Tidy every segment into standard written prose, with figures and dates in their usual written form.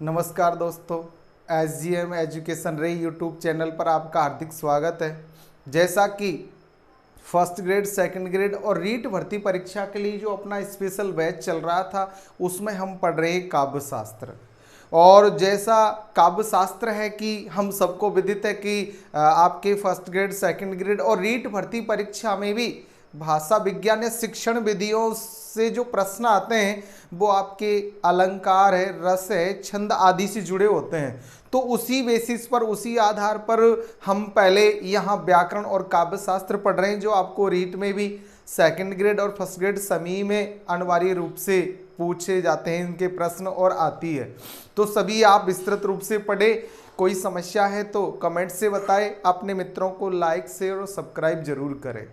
नमस्कार दोस्तों, SGM education रे यूट्यूब चैनल पर आपका हार्दिक स्वागत है। जैसा कि फर्स्ट ग्रेड, सेकंड ग्रेड और रीट भर्ती परीक्षा के लिए जो अपना स्पेशल बैच चल रहा था उसमें हम पढ़ रहे हैं काव्य शास्त्र। और जैसा काव्य शास्त्र है कि हम सबको विदित है कि आपके फर्स्ट ग्रेड, सेकंड ग्रेड और रीट भर्ती परीक्षा में भी भाषा विज्ञान या शिक्षण विधियों से जो प्रश्न आते हैं वो आपके अलंकार है, रस है, छंद आदि से जुड़े होते हैं। तो उसी बेसिस पर, उसी आधार पर हम पहले यहाँ व्याकरण और काव्य शास्त्र पढ़ रहे हैं, जो आपको रीट में भी सेकंड ग्रेड और फर्स्ट ग्रेड सभी में अनिवार्य रूप से पूछे जाते हैं इनके प्रश्न और आती है। तो सभी आप विस्तृत रूप से पढ़े। कोई समस्या है तो कमेंट से बताएं। अपने मित्रों को लाइक, शेयर और सब्सक्राइब जरूर करें।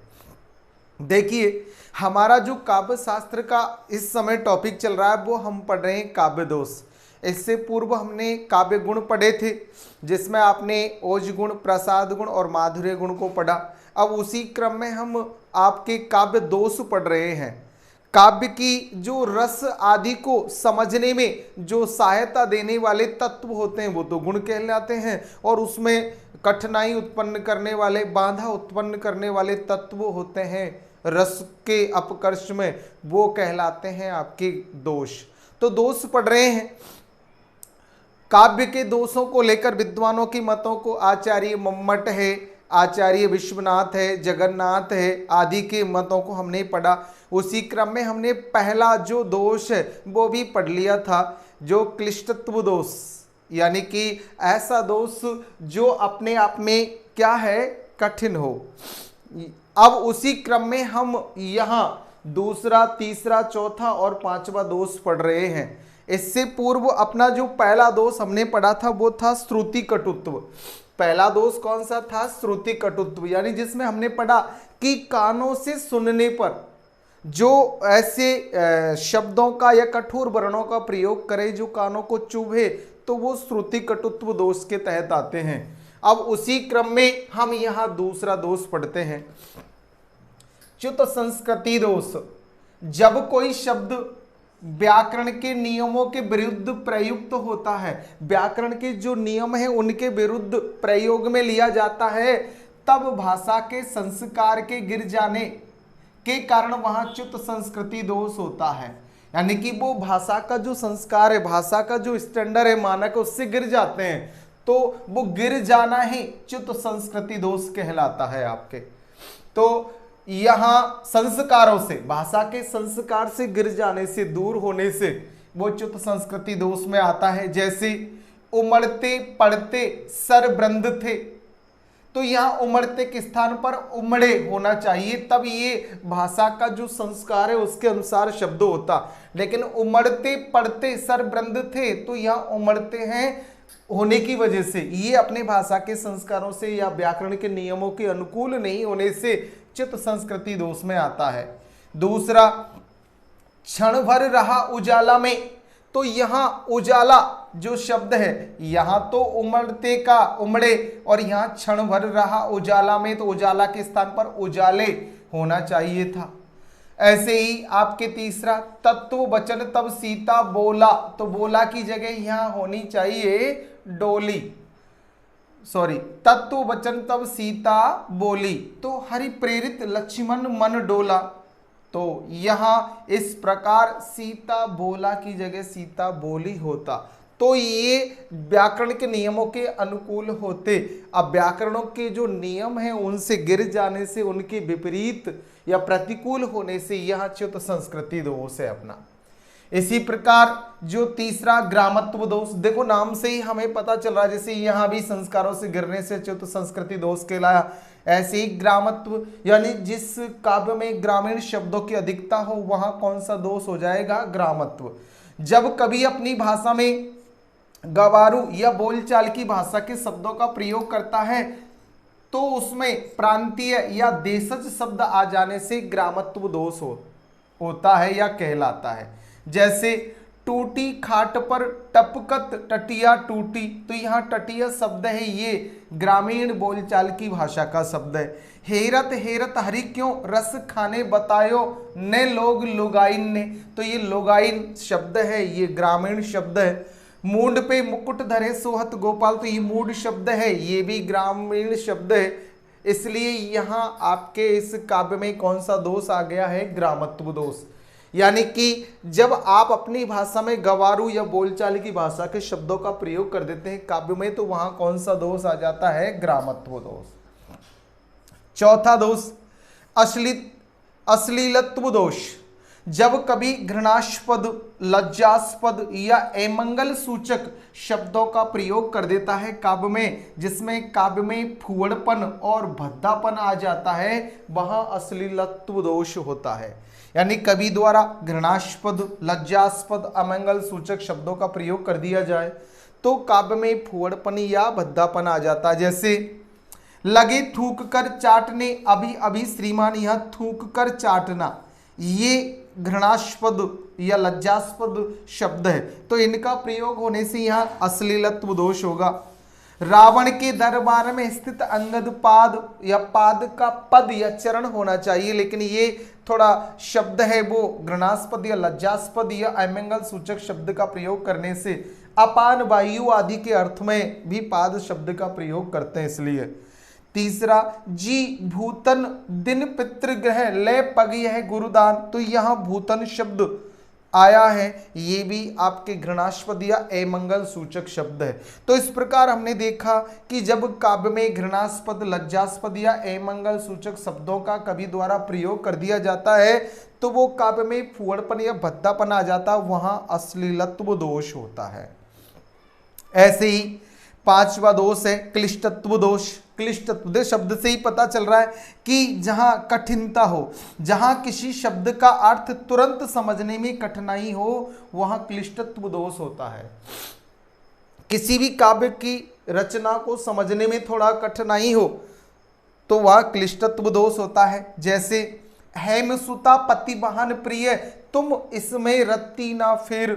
देखिए, हमारा जो काव्य शास्त्र का इस समय टॉपिक चल रहा है वो हम पढ़ रहे हैं काव्य दोष। इससे पूर्व हमने काव्य गुण पढ़े थे, जिसमें आपने ओज गुण, प्रसाद गुण और माधुर्य गुण को पढ़ा। अब उसी क्रम में हम आपके काव्य दोष पढ़ रहे हैं। काव्य की जो रस आदि को समझने में जो सहायता देने वाले तत्व होते हैं वो तो गुण कहलाते हैं, और उसमें कठिनाई उत्पन्न करने वाले, बाधा उत्पन्न करने वाले तत्व होते हैं रस के अपकर्ष में, वो कहलाते हैं आपके दोष। तो दोष पढ़ रहे हैं। काव्य के दोषों को लेकर विद्वानों की मतों को आचार्य मम्मट है, आचार्य विश्वनाथ है, जगन्नाथ है आदि के मतों को हमने पढ़ा। उसी क्रम में हमने पहला जो दोष है वो भी पढ़ लिया था, जो क्लिष्टत्व दोष, यानी कि ऐसा दोष जो अपने आप में क्या है, कठिन हो। अब उसी क्रम में हम यहाँ दूसरा, तीसरा, चौथा और पांचवा दोष पढ़ रहे हैं। इससे पूर्व अपना जो पहला दोष हमने पढ़ा था वो था श्रुति कटुत्व। पहला दोष कौन सा था? श्रुति कटुत्व, यानी जिसमें हमने पढ़ा कि कानों से सुनने पर जो ऐसे शब्दों का या कठोर वर्णों का प्रयोग करे जो कानों को चुभे, तो वो श्रुति कटुत्व दोष के तहत आते हैं। अब उसी क्रम में हम यहाँ दूसरा दोष पढ़ते हैं, च्युत संस्कृति दोष। जब कोई शब्द व्याकरण के नियमों के विरुद्ध प्रयुक्त होता है, व्याकरण के जो नियम है उनके विरुद्ध प्रयोग में लिया जाता है, तब भाषा के संस्कार के गिर जाने के कारण वहां च्युत संस्कृति दोष होता है। यानी कि वो भाषा का जो संस्कार है, भाषा का जो स्टैंडर्ड है, मानक, उससे गिर जाते हैं, तो वो गिर जाना ही च्युत संस्कृति दोष कहलाता है आपके। तो यहां संस्कारों से, भाषा के संस्कार से गिर जाने से, दूर होने से वो च्युत संस्कृति दोष में आता है। जैसे उमड़ते पड़ते सरबृंद थे, तो यहाँ उमड़ते के स्थान पर उमड़े होना चाहिए, तब ये भाषा का जो संस्कार है उसके अनुसार शब्द होता। लेकिन उमड़ते पड़ते सरबृंद थे, तो यहाँ उमड़ते हैं होने की वजह से, ये अपने भाषा के संस्कारों से या व्याकरण के नियमों के अनुकूल नहीं होने से च्युत संस्कृति दोष में आता है। दूसरा, क्षण भर रहा उजाला में, तो यहाँ उजाला जो शब्द है, यहाँ तो उमड़ते का उमड़े और यहाँ क्षण भर रहा उजाला में, तो उजाला के स्थान पर उजाले होना चाहिए था। ऐसे ही आपके तीसरा, तत्व वचन तब सीता बोला, तो बोला की जगह यहाँ होनी चाहिए डोली, सॉरी, तत्व वचन तब सीता बोली, तो हरि प्रेरित लक्ष्मण मन डोला, तो यहाँ इस प्रकार सीता बोला की जगह सीता बोली होता। तो ये व्याकरण के नियमों के अनुकूल होते। अब व्याकरणों के जो नियम हैं उनसे गिर जाने से, उनके विपरीत या प्रतिकूल होने से यह च्युत संस्कृति दोष है अपना। इसी प्रकार जो तीसरा ग्रामत्व दोष, देखो नाम से ही हमें पता चल रहा है, जैसे यहाँ भी संस्कारों से गिरने से च्युत संस्कृति दोष कहलाया, ऐसे ही ग्रामत्व, यानी जिस काव्य में ग्रामीण शब्दों की अधिकता हो वहां कौन सा दोष हो जाएगा? ग्रामत्व। जब कभी अपनी भाषा में गवारू या बोलचाल की भाषा के शब्दों का प्रयोग करता है, तो उसमें प्रांतीय या देशज शब्द आ जाने से ग्रामत्व दोष होता है या कहलाता है। जैसे टूटी खाट पर टपकत टटिया टूटी, तो यहाँ टटिया शब्द है, ये ग्रामीण बोलचाल की भाषा का शब्द है। हेरत हेरत हरि क्यों रस खाने बतायो ने लोग लुगाइन ने, तो ये लुगाइन शब्द है, ये ग्रामीण शब्द है। मूंड पे मुकुट धरे सोहत गोपाल, तो ये मूड शब्द है, ये भी ग्रामीण शब्द है, इसलिए यहां आपके इस काव्य में कौन सा दोष आ गया है, ग्रामत्व दोष। यानी कि जब आप अपनी भाषा में गवारू या बोलचाल की भाषा के शब्दों का प्रयोग कर देते हैं काव्य में, तो वहां कौन सा दोष आ जाता है, ग्रामत्व दोष। चौथा दोष अश्लीलत्व दोष। जब कभी घृणास्पद, लज्जास्पद या अमंगल सूचक शब्दों का प्रयोग कर देता है काव्य में, जिसमें काव्य में फूहड़पन और भद्दापन आ जाता है, वहां अश्लीलत्व दोष होता है। यानी कवि द्वारा घृणास्पद, लज्जास्पद, अमंगल सूचक शब्दों का प्रयोग कर दिया जाए तो काव्य में फूहड़पन या भद्दापन आ जाता है। जैसे लगे थूक कर चाटने, अभी अभी श्रीमान, यह थूक कर चाटना, ये घृणास्पद या लज्जास्पद शब्द है, तो इनका प्रयोग होने से यहाँ अश्लीलत्व दोष होगा। रावण के दरबार में स्थित अंगद पाद, या पाद का पद या चरण होना चाहिए, लेकिन ये थोड़ा शब्द है वो घृणास्पद या लज्जास्पद या अमंगल सूचक शब्द का प्रयोग करने से अपान वायु आदि के अर्थ में भी पाद शब्द का प्रयोग करते हैं, इसलिए। तीसरा जी भूतन दिन पितृग्रह ले पग यह गुरुदान, तो यहाँ भूतन शब्द आया है, ये भी आपके घृणास्पद या अमंगल सूचक शब्द है। तो इस प्रकार हमने देखा कि जब काव्य में घृणास्पद, लज्जास्पद या अमंगल सूचक शब्दों का कवि द्वारा प्रयोग कर दिया जाता है तो वो काव्य में फूहड़पन या भद्दापन आ जाता है, वहां अश्लीलत्व दोष होता है। ऐसे ही पांचवा दोष है क्लिष्टत्व दोष। क्लिष्टत्व शब्द से ही पता चल रहा है कि जहां कठिनता हो, जहां किसी शब्द का अर्थ तुरंत समझने में कठिनाई हो, वहां क्लिष्टत्व दोष होता है। किसी भी काव्य की रचना को समझने में थोड़ा कठिनाई हो तो वह क्लिष्टत्व दोष होता है। जैसे हेमसुता पति बहन प्रिय, तुम इसमें रत्ती ना फिर।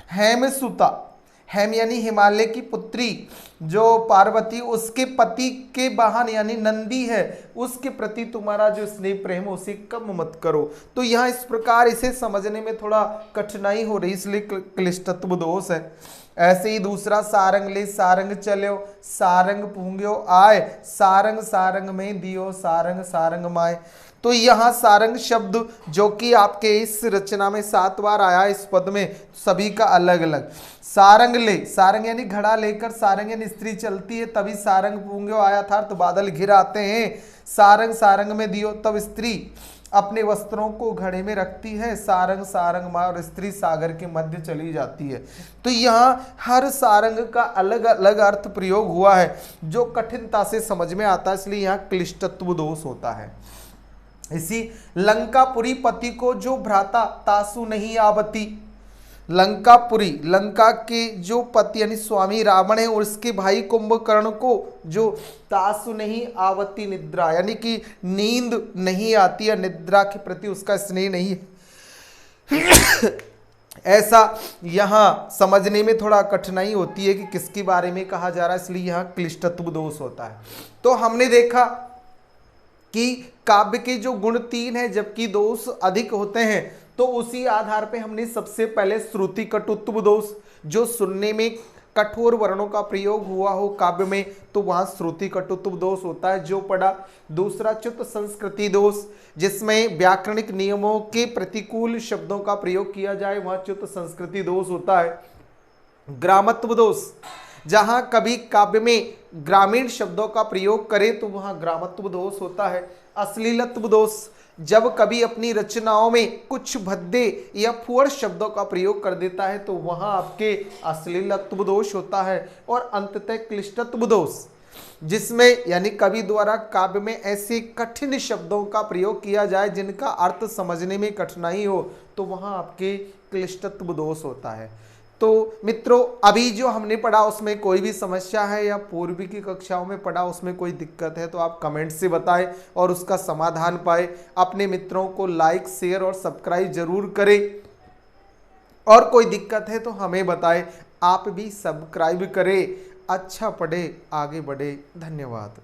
हेमसुता, हेम यानी हिमालय की पुत्री जो पार्वती, उसके पति के वाहन यानी नंदी है, उसके प्रति तुम्हारा जो स्नेह प्रेम उसे कम मत करो। तो यहाँ इस प्रकार इसे समझने में थोड़ा कठिनाई हो रही, इसलिए क्लिष्टत्व दोष है। ऐसे ही दूसरा सारंग ले सारंग चलो, सारंग पूंग्यो आए, सारंग सारंग में दियो, सारंग सारंग माए। तो यहाँ सारंग शब्द जो कि आपके इस रचना में 7 बार आया इस पद में, सभी का अलग अलग। सारंग ले, सारंग यानी घड़ा लेकर, सारंग यानी स्त्री चलती है तभी सारंग पूंग्यो आया था, तो बादल घिर आते हैं। सारंग सारंग में दियो, तब स्त्री अपने वस्त्रों को घड़े में रखती है, सारंग सारंग माँ, और स्त्री सागर के मध्य चली जाती है। तो यहाँ हर सारंग का अलग अलग अर्थ प्रयोग हुआ है जो कठिनता से समझ में आता है, इसलिए यहाँ क्लिष्टत्व दोष होता है। इसी लंकापुरी पति को जो भ्राता तासु नहीं आवती, लंकापुरी, लंका के जो पति यानी स्वामी रावण है और उसके भाई कुंभकर्ण को जो तासु नहीं आवती निद्रा, यानी कि नींद नहीं आती है, निद्रा के प्रति उसका स्नेह नहीं है ऐसा यहाँ समझने में थोड़ा कठिनाई होती है कि किसके बारे में कहा जा रहा है, इसलिए यहाँ क्लिष्टत्व दोष होता है। तो हमने देखा कि काव्य के जो गुण 3 हैं जबकि दोष अधिक होते हैं, तो उसी आधार पे हमने सबसे पहले श्रुति कटुत्व दोष, जो सुनने में कठोर वर्णों का प्रयोग हुआ हो काव्य में तो वहां श्रुति कटुत्व दोष होता है, जो पढ़ा। दूसरा च्युत संस्कृति दोष, जिसमें व्याकरणिक नियमों के प्रतिकूल शब्दों का प्रयोग किया जाए, वहां च्युत संस्कृति दोष होता है। ग्रामत्व दोष, जहां कभी काव्य में ग्रामीण शब्दों का प्रयोग करें तो वहां ग्रामत्व दोष होता है। अश्लीलत्व दोष, जब कभी अपनी रचनाओं में कुछ भद्दे या फुअड़ शब्दों का प्रयोग कर देता है तो वहां आपके अश्लीलत्व दोष होता है। और अंततः क्लिष्टत्व दोष, जिसमें यानी कवि द्वारा काव्य में ऐसे कठिन शब्दों का प्रयोग किया जाए जिनका अर्थ समझने में कठिनाई हो, तो वहां आपके क्लिष्टत्व दोष होता है। तो मित्रों, अभी जो हमने पढ़ा उसमें कोई भी समस्या है या पूर्व की कक्षाओं में पढ़ा उसमें कोई दिक्कत है तो आप कमेंट से बताएं और उसका समाधान पाएं। अपने मित्रों को लाइक, शेयर और सब्सक्राइब जरूर करें, और कोई दिक्कत है तो हमें बताएं, आप भी सब्सक्राइब करें। अच्छा पढ़े, आगे बढ़े। धन्यवाद।